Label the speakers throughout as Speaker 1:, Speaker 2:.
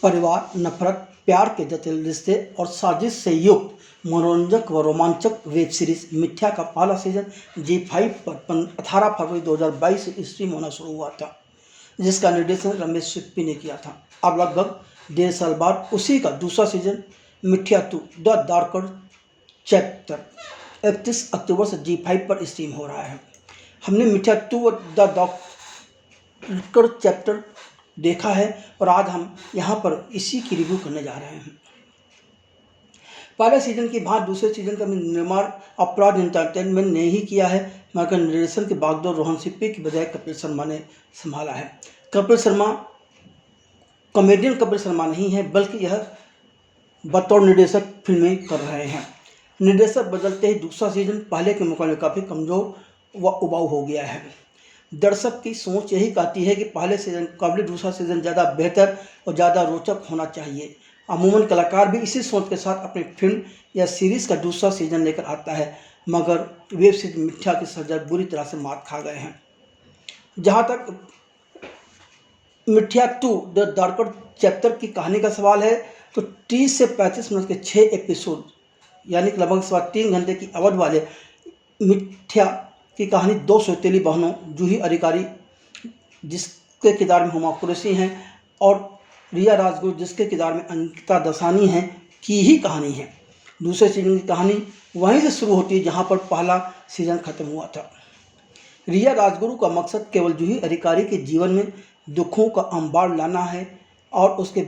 Speaker 1: परिवार, नफरत, प्यार के जटिल रिश्ते और साजिश से युक्त मनोरंजक व रोमांचक वेब सीरीज मिथ्या का पहला सीजन Zee5 पर 18 फरवरी 2022 से स्ट्रीम होना शुरू हुआ था, जिसका निर्देशन रमेश सिप्पी ने किया था। अब लगभग 1.5 साल बाद उसी का दूसरा सीजन मिथ्या 2 द डार्कर चैप्टर 31 अक्टूबर से Zee5 पर स्ट्रीम हो रहा है। हमने मिथ्या 2 द डार्कर चैप्टर देखा है और आज हम यहाँ पर इसी की रिव्यू करने जा रहे हैं। पहले सीजन की भांति दूसरे सीजन का निर्माण अपराध एंटरटेनमेंट ने ही किया है, मगर निर्देशन की बागडोर रोहन सिप्पी की बजाय कपिल शर्मा ने संभाला है। कपिल शर्मा कॉमेडियन कपिल शर्मा नहीं है, बल्कि यह बतौर निर्देशक फिल्में कर रहे हैं। निर्देशक बदलते ही दूसरा सीजन पहले के मुकाबले काफ़ी कमज़ोर व उबाऊ हो गया है। दर्शक की सोच यही कहती है कि पहले सीजन के मुकाबले दूसरा सीजन ज़्यादा बेहतर और ज़्यादा रोचक होना चाहिए। अमूमन कलाकार भी इसी सोच के साथ अपनी फिल्म या सीरीज़ का दूसरा सीजन लेकर आता है, मगर वेब सीरीज मिथ्या के सर्जक बुरी तरह से मात खा गए हैं। जहाँ तक मिथ्या 2 द डार्कर चैप्टर की कहानी का सवाल है, तो 30 से 35 मिनट के 6 एपिसोड यानी कि लगभग 3 घंटे की अवधि वाले मिथ्या की कहानी 2 सौतेली बहनों जूही अधिकारी, जिसके किरदार में हुमा कुरैशी हैं, और रिया राजगुरु, जिसके किरदार में अंकिता दसानी हैं, की ही कहानी है। दूसरे सीजन की कहानी वहीं से शुरू होती है जहां पर पहला सीजन खत्म हुआ था। रिया राजगुरु का मकसद केवल जूही अधिकारी के जीवन में दुखों का अंबार लाना है और उसके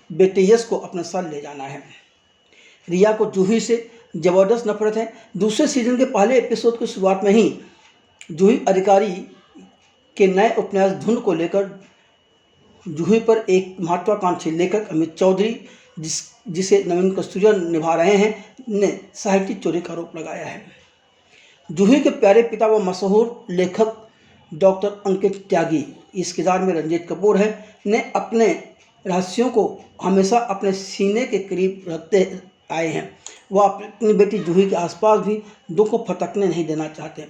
Speaker 1: बेटे यश को अपने साथ ले जाना है। रिया को जूही से ज़बरदस्त नफरत है। दूसरे सीजन के पहले एपिसोड की शुरुआत में ही जूही अधिकारी के नए उपन्यास धुन को लेकर जूही पर एक महत्वाकांक्षी लेखक अमित चौधरी, जिसे नवीन कस्तूरिया निभा रहे हैं, ने साहित्यिक चोरी का आरोप लगाया है। जूही के प्यारे पिता व मशहूर लेखक डॉक्टर अंकित त्यागी, इस किरदार में रंजीत कपूर है, ने अपने रहस्यों को हमेशा अपने सीने के करीब रखते आए हैं। वह अपनी बेटी जूही के आसपास भी दुख को फटकने नहीं देना चाहते।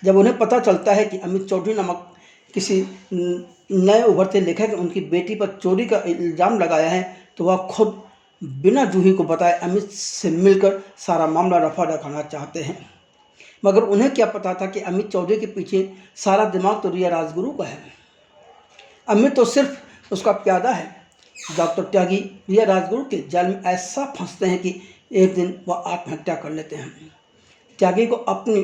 Speaker 1: जब उन्हें पता चलता है कि अमित चौधरी नामक किसी नए उभरते लेखक ने उनकी बेटी पर चोरी का इल्ज़ाम लगाया है, तो वह खुद बिना जूही को बताए अमित से मिलकर सारा मामला रफा दफाना चाहते हैं। मगर उन्हें क्या पता था कि अमित चौधरी के पीछे सारा दिमाग तो रिया राजगुरु का है। अमित तो सिर्फ उसका प्यादा है। डॉक्टर त्यागी रिया राजगुरु के जाल में ऐसा फंसते हैं कि एक दिन वह आत्महत्या कर लेते हैं। त्यागी को अपनी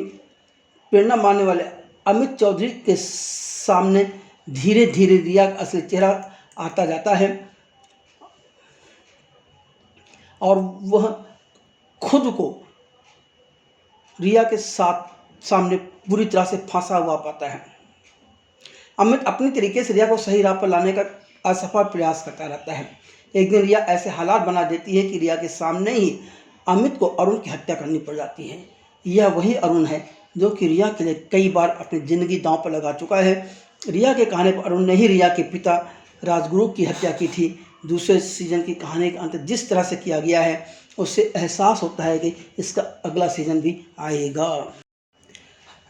Speaker 1: प्रेरणा मानने वाले अमित चौधरी के सामने धीरे धीरे रिया का असली चेहरा आता जाता है और वह खुद को रिया के सामने पूरी तरह से फंसा हुआ पाता है। अमित अपनी तरीके से रिया को सही राह पर लाने का असफल प्रयास करता रहता है। एक दिन रिया ऐसे हालात बना देती है कि रिया के सामने ही अमित को अरुण की हत्या करनी पड़ जाती है। यह वही अरुण है जो कि रिया के लिए कई बार अपनी ज़िंदगी दांव पर लगा चुका है। रिया के कहने पर अरुण ने ही रिया के पिता राजगुरु की हत्या की थी। दूसरे सीजन की कहानी का अंत जिस तरह से किया गया है, उससे एहसास होता है कि इसका अगला सीजन भी आएगा।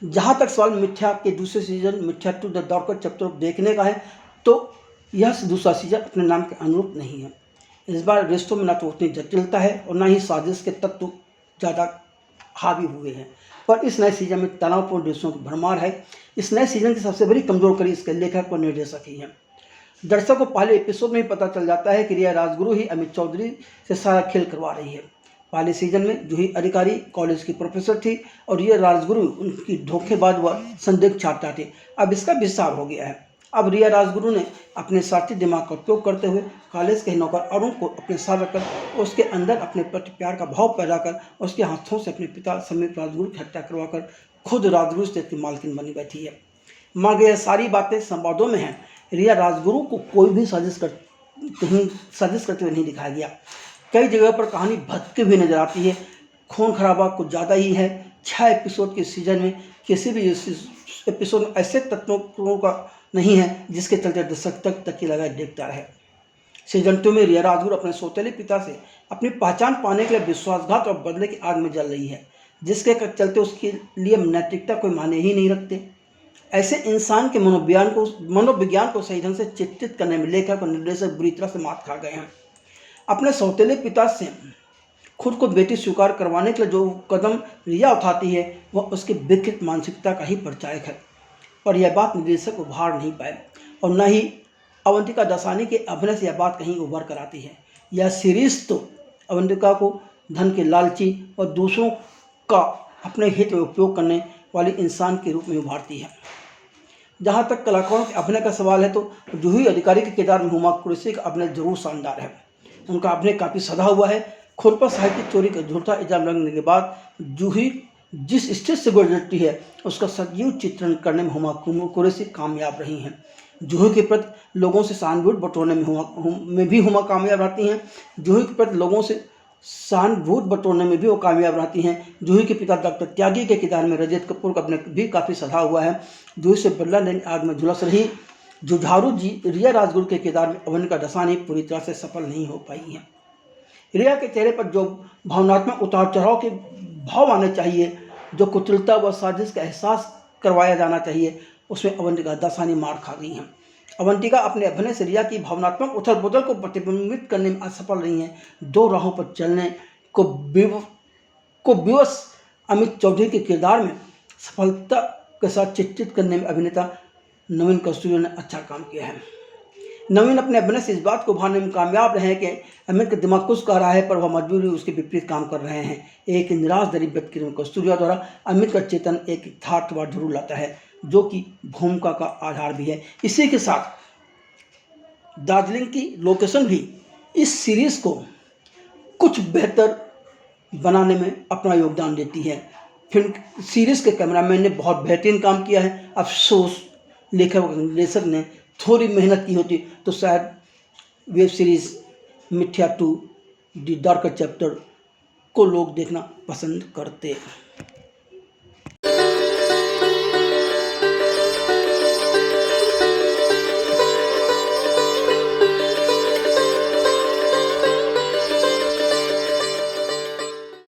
Speaker 1: जहाँ तक सवाल मिथ्या के दूसरे सीजन मिथ्या 2 द डार्कर चैप्टर देखने का है, तो यह दूसरा सीजन अपने नाम के अनुरूप नहीं है। इस बार रिश्तों में न तो उतनी जटिलता है और न ही साजिश के तत्व ज़्यादा हावी हुए हैं, पर इस नए सीजन में तनावपूर्ण दृश्यों की भरमार है। इस नए सीजन की सबसे बड़ी कमजोर कड़ी इसके लेखक और निर्देशक ही है। दर्शक को पहले एपिसोड में ही पता चल जाता है कि रिया राजगुरु ही अमित चौधरी से सारा खेल करवा रही है। पहले सीजन में जूही अधिकारी कॉलेज की प्रोफेसर थी और रिया राजगुरु उनकी धोखेबाज व संदिग्ध छात्रा थी। अब इसका विस्तार हो गया है। अब रिया राजगुरु ने अपने साथी दिमाग का उपयोग करते हुए कॉलेज के नौकर अरुण को अपने साथ रखकर उसके अंदर अपने प्रति प्यार का भाव पैदा कर उसके हाथों से अपने पिता समीप राजगुरु की हत्या करवाकर खुद राजगुरु से की मालकिन बनी बैठी है। मगर यह सारी बातें संवादों में हैं। रिया राजगुरु को कोई भी साजिश करते हुए नहीं दिखाया गया। कई जगह पर कहानी भटकी हुई नजर आती है। खून खराबा कुछ ज़्यादा ही है। 6 एपिसोड के सीजन में किसी भी एपिसोड में ऐसे तत्वों का नहीं है जिसके चलते दर्शक तक की लगाए देखता रहे। सीजन 2 में रिया राजगुरु अपने सौतेले पिता से अपनी पहचान पाने के लिए विश्वासघात और बदले की आग में जल रही है, जिसके चलते उसके लिए नैतिकता कोई मायने ही नहीं रखते। ऐसे इंसान के मनोविज्ञान को सही ढंग से चित्रित करने में लेखक और निर्देशक बुरी तरह से मात खा गए हैं। अपने सौतेले पिता से खुद को बेटी स्वीकार करवाने के लिए जो कदम रिया उठाती है वह उसकी विकृत मानसिकता का ही परिचायक है, और यह बात निर्देशक उभार नहीं पाए और न ही अवंतिका दासानी के अभिनय से यह बात कहीं उभर कर आती है। यह सीरीज तो अवंतिका को धन के लालची और दूसरों का अपने हित में उपयोग करने वाले इंसान के रूप में उभारती है। जहाँ तक कलाकारों के अभिनय का सवाल है तो जूही अधिकारी के किरदार में हुमा कुरैशी का अभिनय जरूर शानदार है। उनका अभिनय काफ़ी सधा हुआ है। खुरपा साहित्य चोरी का झूठा इल्जाम लगने के बाद जूही जिस स्टेज से गुजरती है उसका सजीव चित्रण करने में हुमा कुरैशी कामयाब रही हैं। जूही के प्रति लोगों से सहानुभूति बटोरने में भी हुमा कामयाब रहती हैं। जूही के प्रति लोगों से सहानुभूति बटोरने में भी वो कामयाब रहती हैं। जूही के पिता डॉक्टर त्यागी के किरदार में रजत कपूर का अभिनय भी काफ़ी सधा हुआ है। जूही से बदला लेने आग में झुलस रही जुझारू जी रिया राजगुरु के किरदार में अवंतिका दासानी पूरी तरह से सफल नहीं हो पाई हैं। रिया के चेहरे पर जो भावनात्मक उतार चढ़ाव के भाव आने चाहिए, जो कुटिलता व साजिश का एहसास करवाया जाना चाहिए, उसमें अवंतिका दासानी मार खा गई हैं। अवंतिका अपने अभिनय से रिया की भावनात्मक उथल पुथल को प्रतिबिंबित करने में असफल रही हैं। दो राहों पर चलने को विवश अमित चौधरी के किरदार में सफलता के साथ चित्रित करने में अभिनेता नवीन कस्तूरिया ने अच्छा काम किया है। नवीन अपने अभिनय से इस बात को उभारने में कामयाब रहे हैं कि अमित का दिमाग कुछ कह रहा है पर वह मजबूरी उसके विपरीत काम कर रहे हैं। एक निराश दरिद्र व्यक्ति नवीन कस्तूरिया द्वारा अमित का चेतन एक यथार्थवाद जरूर लाता है, जो कि भूमिका का आधार भी है। इसी के साथ दार्जिलिंग की लोकेशन भी इस सीरीज को कुछ बेहतर बनाने में अपना योगदान देती है। फिल्म सीरीज के कैमरामैन ने बहुत बेहतरीन काम किया है। अफसोस लेखक और निर्देशक ने थोड़ी मेहनत की होती तो शायद वेब सीरीज मिथ्या 2 द डार्क चैप्टर को लोग देखना पसंद करते।